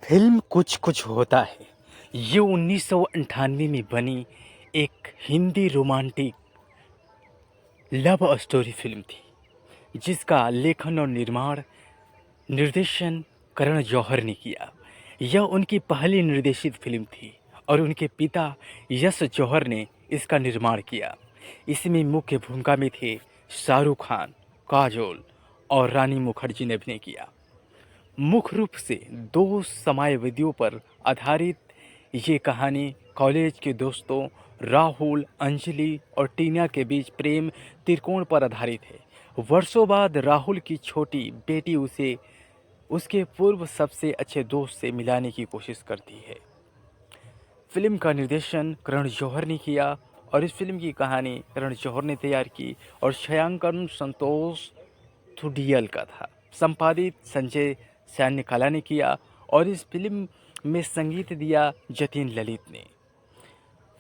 Film कुछ कुछ होता है। ये 1998 में बनी एक Hindi romantic love story film थी, जिसका लेखन और निर्देशन करण जौहर ने किया। यह उनकी पहली निर्देशित फिल्म थी और उनके पिता यश जौहर ने इसका निर्माण किया। इसमें मुख्य भूमिका में थे शाहरुख खान, काजोल और रानी मुखर्जी ने अभिनय किया। मुख्य रूप से दो समयावधियों पर आधारित ये कहानी कॉलेज के दोस्तों राहुल, अंजलि और टीना के बीच प्रेम त्रिकोण पर आधारित है। वर्षों बाद राहुल की छोटी बेटी उसे उसके पूर्व सबसे अच्छे दोस्त से मिलाने की कोशिश करती है। फिल्म का निर्देशन करण जौहर ने किया और इस फिल्म की कहानी करण जौहर ने तैयार की और छायांकन संतोष थुडियल का था। संपादित संजय सान्यकाला ने किया और इस फिल्म में संगीत दिया जतिन ललित ने।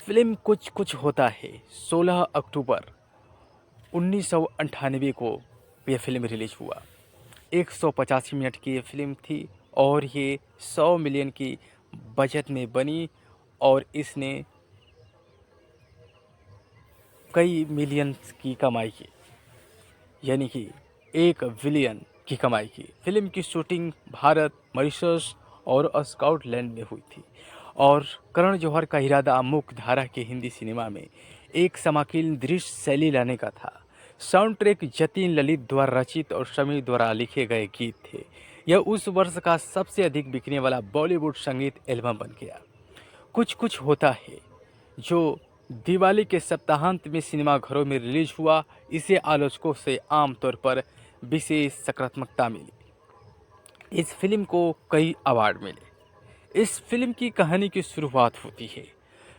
फिल्म कुछ कुछ होता है 16 अक्टूबर 1998 को यह फिल्म रिलीज हुआ। 185 मिनट की ये फिल्म थी और ये 100 मिलियन की बजट में बनी और इसने कई मिलियंस की कमाई की, यानी कि 1 बिलियन की कमाई की। फिल्म की शूटिंग भारत, मॉरिशस और स्कॉटलैंड में हुई थी और करण जौहर का इरादा मुख्य धारा के हिंदी सिनेमा में एक समाकीर्ण दृश्य शैली लाने का था। साउंड ट्रैक जतिन ललित द्वारा रचित और समीर द्वारा लिखे गए गीत थे। यह उस वर्ष का सबसे अधिक बिकने वाला बॉलीवुड संगीत एल्बम बन गया। कुछ कुछ होता है जो दिवाली के सप्ताहांत में सिनेमाघरों में रिलीज हुआ, इसे आलोचकों से आमतौर पर विशेष सकारात्मकता मिली। इस फिल्म को कई अवार्ड मिले। इस फिल्म की कहानी की शुरुआत होती है।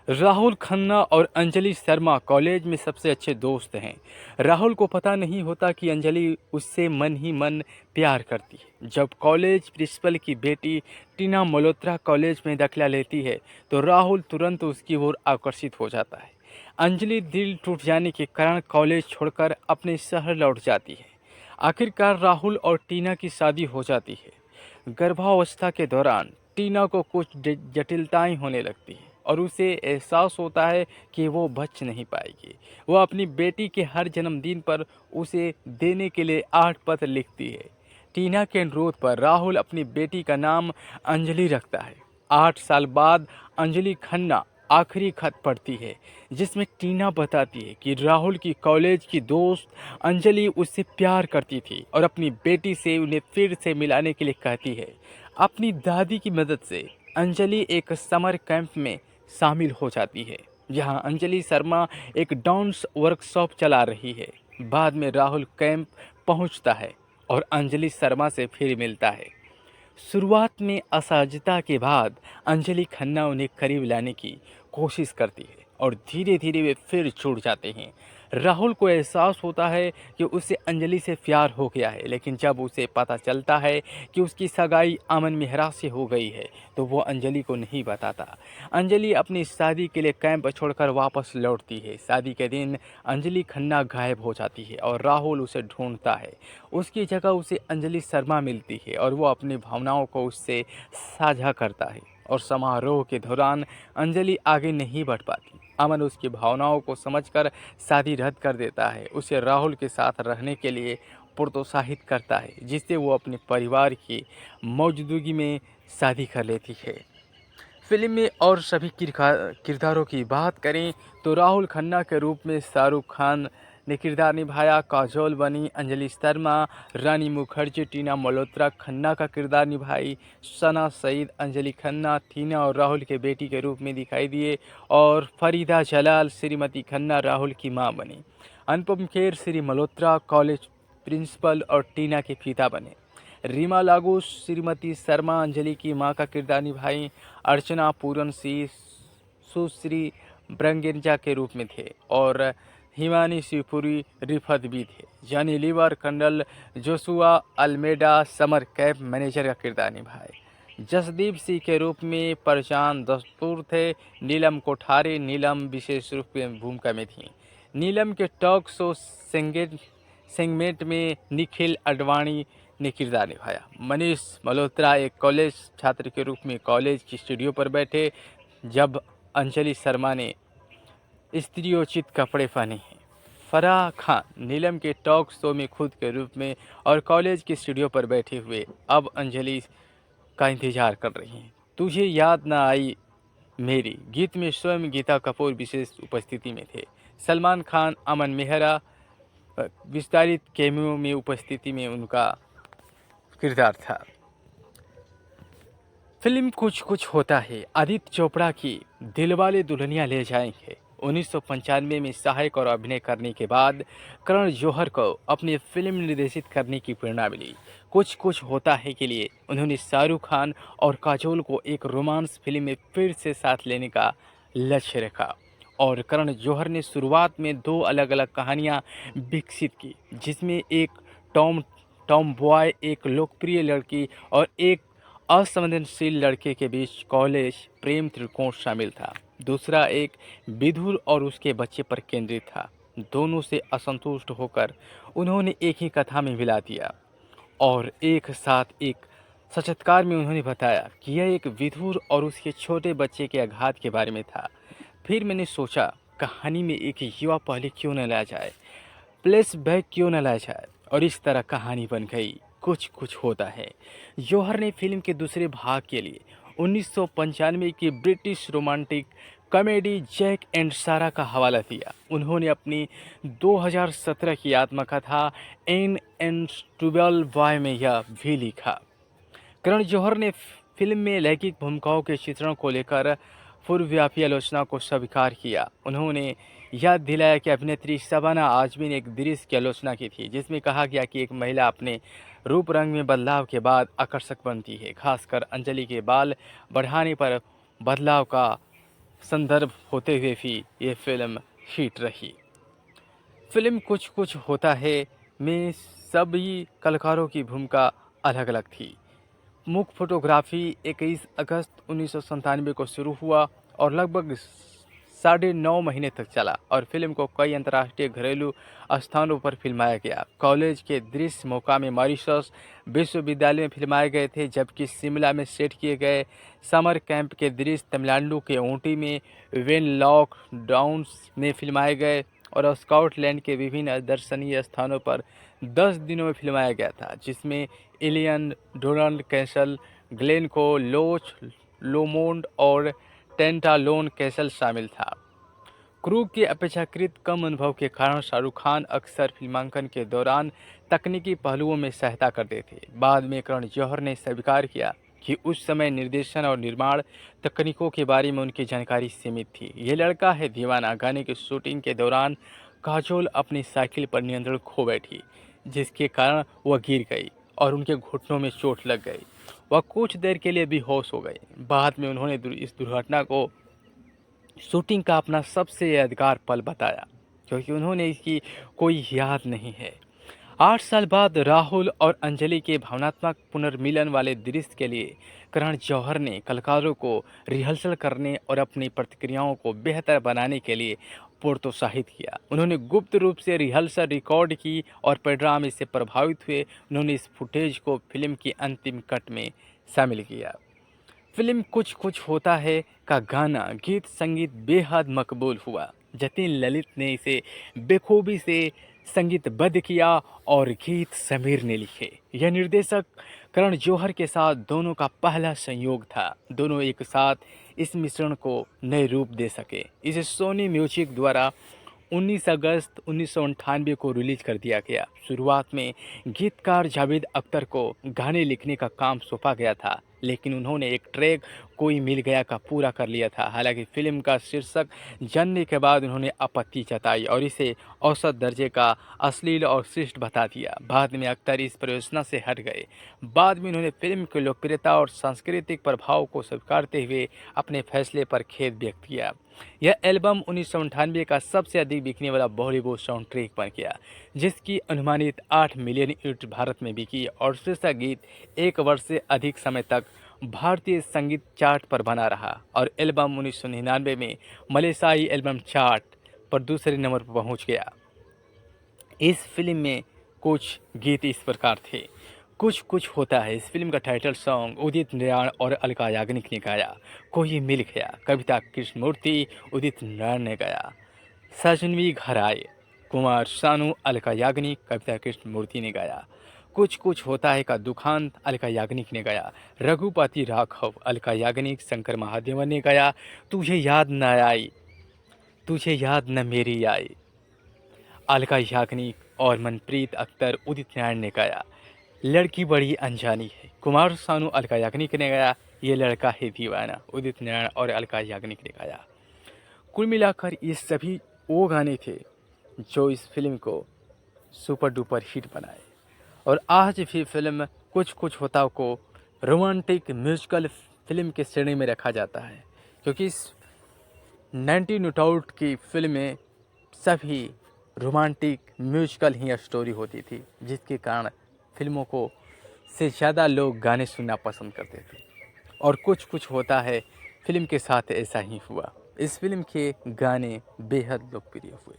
राहुल खन्ना और अंजलि शर्मा कॉलेज में सबसे अच्छे दोस्त हैं। राहुल को पता नहीं होता कि अंजलि उससे मन ही मन प्यार करती है। जब कॉलेज प्रिंसिपल की बेटी टीना मल्होत्रा कॉलेज में दाखिला लेती है तो राहुल तुरंत उसकी ओर आकर्षित हो जाता है। अंजलि दिल टूट जाने के कारण कॉलेज छोड़कर अपने शहर लौट जाती है। आखिरकार राहुल और टीना की शादी हो जाती है। गर्भावस्था के दौरान टीना को कुछ जटिलताएं होने लगती है और उसे एहसास होता है कि वो बच नहीं पाएगी। वो अपनी बेटी के हर जन्मदिन पर उसे देने के लिए 8 पत्र लिखती है। टीना के अनुरोध पर राहुल अपनी बेटी का नाम अंजलि रखता है। 8 साल बाद अंजलि खन्ना आखिरी खत पढ़ती है, जिसमें टीना बताती है कि राहुल की कॉलेज की दोस्त अंजलि उससे प्यार करती थी और अपनी बेटी से उन्हें फिर से मिलाने के लिए कहती है। अपनी दादी की मदद से अंजलि एक समर कैंप में शामिल हो जाती है, जहां अंजलि शर्मा एक डांस वर्कशॉप चला रही है। बाद में राहुल कैंप पहुंचता है और अंजलि शर्मा से फिर मिलता है। शुरुआत में असहजता के बाद अंजलि खन्ना उन्हें करीब लाने की कोशिश करती है और धीरे धीरे वे फिर जुड़ जाते हैं। राहुल को एहसास होता है कि उसे अंजलि से प्यार हो गया है, लेकिन जब उसे पता चलता है कि उसकी सगाई अमन मेहरा से हो गई है तो वो अंजलि को नहीं बताता। अंजलि अपनी शादी के लिए कैंप छोड़कर वापस लौटती है। शादी के दिन अंजलि खन्ना गायब हो जाती है और राहुल उसे ढूंढता है। उसकी जगह उसे अंजलि शर्मा मिलती है और वो अपनी भावनाओं को उससे साझा करता है और समारोह के दौरान अंजलि आगे नहीं बढ़ पाती। अमन उसकी भावनाओं को समझकर शादी रद्द कर देता है, उसे राहुल के साथ रहने के लिए प्रोत्साहित करता है, जिससे वो अपने परिवार की मौजूदगी में शादी कर लेती है। फिल्म में और सभी किरदारों की बात करें तो राहुल खन्ना के रूप में शाहरुख खान ने किरदार निभाया, काजोल बनी अंजलि शर्मा, रानी मुखर्जी टीना मल्होत्रा खन्ना का किरदार निभाई, सना सईद अंजलि खन्ना टीना और राहुल के बेटी के रूप में दिखाई दिए और फरीदा जलाल श्रीमती खन्ना राहुल की मां बनी। अनुपम खेर श्री मल्होत्रा कॉलेज प्रिंसिपल और टीना के पिता बने। रीमा लागू श्रीमती शर्मा अंजलि की मां का किरदार निभाई। अर्चना पूरन सिंह सुश्री ब्रंगेंजा के रूप में थे और हिमानी शिवपुरी रिफत भी थे। Johnny Lever colonel Joshua Almeida summer camp manager का किरदार निभाए। जसदीप सिंह के रूप में परचान दस्तूर थे। नीलम कोठारी नीलम विशेष रूप में भूमिका में थी। नीलम के टॉक शो सेगमेंट में निखिल अडवाणी ने किरदार निभाया। मनीष मल्होत्रा एक कॉलेज छात्र के रूप में कॉलेज की स्टूडियो पर बैठे जब अंजलि शर्मा ने स्त्रियोचित कपड़े पहने हैं। फराह खान नीलम के टॉक शो में खुद के रूप में और कॉलेज की स्टूडियो पर बैठे हुए अब अंजलि का इंतजार कर रही हैं। तुझे याद ना आई मेरी गीत में स्वयं गीता कपूर विशेष उपस्थिति में थे। सलमान खान, अमन मेहरा विस्तारित कैमियो में उपस्थिति में उनका किरदार था। फिल्म कुछ कुछ होता है आदित्य चोपड़ा की दिलवाले दुल्हनिया ले जाएंगे 1995 में सहायक और अभिनय करने के बाद करण जौहर को अपनी फिल्म निर्देशित करने की प्रेरणा मिली। कुछ कुछ होता है के लिए उन्होंने शाहरुख खान और काजोल को एक रोमांस फिल्म में फिर से साथ लेने का लक्ष्य रखा और करण जौहर ने शुरुआत में 2 अलग अलग कहानियां विकसित की, जिसमें एक टॉम टॉम बॉय, एक लोकप्रिय लड़की और एक असंवेदनशील लड़के के बीच कॉलेज प्रेम त्रिकोण शामिल था। दूसरा एक विधुर और उसके बच्चे पर केंद्रित था। दोनों से असंतुष्ट होकर उन्होंने एक ही कथा में मिला दिया और एक साथ एक साक्षात्कार में उन्होंने बताया कि यह एक विधुर और उसके छोटे बच्चे के आघात के बारे में था। फिर मैंने सोचा कहानी में एक युवा पहले क्यों न लाया जाए, फ्लैशबैक क्यों न लाया जाए और इस तरह कहानी बन गई कुछ कुछ होता है। जौहर ने फिल्म के दूसरे भाग के लिए 1995 की British romantic comedy Jack and Sarah का हवाला दिया। उन्होंने अपनी 2017 की आत्मकथा एन एंड 12 बॉय में यह भी लिखा। करण जौहर ने फिल्म में लैंगिक भूमिकाओं के चित्रण को लेकर पूर्वव्यापी आलोचना को स्वीकार किया। उन्होंने याद दिलाया कि अभिनेत्री शबाना आजमी ने एक दृश्य की आलोचना की थी जिसमें कहा गया कि एक महिला अपने रूप रंग में बदलाव के बाद आकर्षक बनती है। खासकर अंजलि के बाल बढ़ाने पर बदलाव का संदर्भ होते हुए भी ये फिल्म हिट रही। फिल्म कुछ कुछ होता है में सभी कलाकारों की भूमिका अलग अलग थी। मुख्य फोटोग्राफी 21 अगस्त 1997 को शुरू हुआ और लगभग 9.5 महीने तक चला और फिल्म को कई अंतर्राष्ट्रीय घरेलू स्थानों पर फिल्माया गया। कॉलेज के दृश्य मौका में मॉरिशस विश्वविद्यालय में फिल्माए गए थे, जबकि शिमला में सेट किए गए समर कैंप के दृश्य तमिलनाडु के ऊटी में वेन लॉक डाउन्स में फिल्माए गए और स्कॉटलैंड के विभिन्न दर्शनीय स्थानों पर 10 दिनों में फिल्माया गया था, जिसमें एलियन, डोनाल्ड कैसल, ग्लेनको, लोच लोमोंड और टेंटालोन कैसल शामिल था। क्रू के अपेक्षाकृत कम अनुभव के कारण शाहरुख खान अक्सर फिल्मांकन के दौरान तकनीकी पहलुओं में सहायता करते थे। बाद में करण जौहर ने स्वीकार किया कि उस समय निर्देशन और निर्माण तकनीकों के बारे में उनकी जानकारी सीमित थी। ये लड़का है दीवाना गाने की शूटिंग के दौरान काजोल अपनी साइकिल पर नियंत्रण खो बैठी, जिसके कारण वह गिर गई और उनके घुटनों में चोट लग गई। वह कुछ देर के लिए बेहोश हो गए। बाद में उन्होंने इस दुर्घटना को शूटिंग का अपना सबसे यादगार पल बताया, क्योंकि उन्होंने इसकी कोई याद नहीं है। 8 साल बाद राहुल और अंजलि के भावनात्मक पुनर्मिलन वाले दृश्य के लिए करण जौहर ने कलाकारों को रिहर्सल करने और अपनी प्रतिक्रियाओं को बेहतर बनाने के लिए प्रोत्साहित किया। उन्होंने गुप्त रूप से रिहर्सल रिकॉर्ड की और परिणाम इससे प्रभावित हुए उन्होंने इस फुटेज को फिल्म की अंतिम कट में शामिल किया। फिल्म कुछ कुछ होता है का गाना गीत संगीत बेहद मकबूल हुआ। जतिन ललित ने इसे बेखूबी से संगीतबद्ध किया और गीत समीर ने लिखे। यह निर्देशक करण जौहर के साथ दोनों का पहला संयोग था। दोनों एक साथ इस मिश्रण को नए रूप दे सके। इसे सोनी म्यूजिक द्वारा 19 अगस्त 1998 को रिलीज कर दिया गया। शुरुआत में गीतकार जावेद अख्तर को गाने लिखने का काम सौंपा गया था, लेकिन उन्होंने एक ट्रैक कोई मिल गया का पूरा कर लिया था। हालांकि फिल्म का शीर्षक जानने के बाद उन्होंने आपत्ति जताई और इसे औसत दर्जे का अश्लील और शिष्ट बता दिया। बाद में अख्तर इस परियोजना से हट गए। बाद में उन्होंने फिल्म की लोकप्रियता और सांस्कृतिक प्रभाव को स्वीकारते हुए अपने फैसले पर खेद व्यक्त किया। यह एल्बम 1998 का सबसे अधिक बिकने वाला बॉलीवुड साउंड ट्रैक बन गया, जिसकी अनुमानित 8 मिलियन यूनिट भारत में बिकी और शीर्षक गीत 1 वर्ष से अधिक समय तक भारतीय संगीत चार्ट पर बना रहा और एल्बम 1999 में मलेशियाई एल्बम चार्ट पर दूसरे नंबर पर पहुंच गया। इस फिल्म में कुछ गीत इस प्रकार थे। कुछ कुछ होता है इस फिल्म का टाइटल सॉन्ग उदित नारायण और अलका याग्निक ने गाया। कोई मिल गया कविता कृष्णमूर्ति उदित नारायण ने गाया। सजनवी घर आए कुमार सानू अलका याग्निक कविता कृष्णमूर्ति ने गाया। कुछ कुछ होता है का दुखांत अलका याग्निक ने गाया। रघुपति राघव अलका याग्निक शंकर महादेवन ने गाया। तुझे याद न आई तुझे याद न मेरी आई अलका याग्निक और मनप्रीत अख्तर उदित नारायण ने गाया। लड़की बड़ी अनजानी है कुमार सानू अलका याग्निक ने गाया। ये लड़का है दीवाना उदित नारायण और अलका याग्निक ने गाया। कुल मिलाकर ये सभी वो गाने थे जो इस फिल्म को सुपर डुपर हिट बनाए। और आज भी फिल्म कुछ कुछ होता को रोमांटिक म्यूजिकल फिल्म के श्रेणी में रखा जाता है, क्योंकि इस 90 नॉट आउट की फिल्म में सभी रोमांटिक म्यूजिकल ही स्टोरी होती थी, जिसके कारण फिल्मों को से ज़्यादा लोग गाने सुनना पसंद करते थे। और कुछ कुछ होता है फिल्म के साथ ऐसा ही हुआ। इस फिल्म के गाने बेहद लोकप्रिय हुए।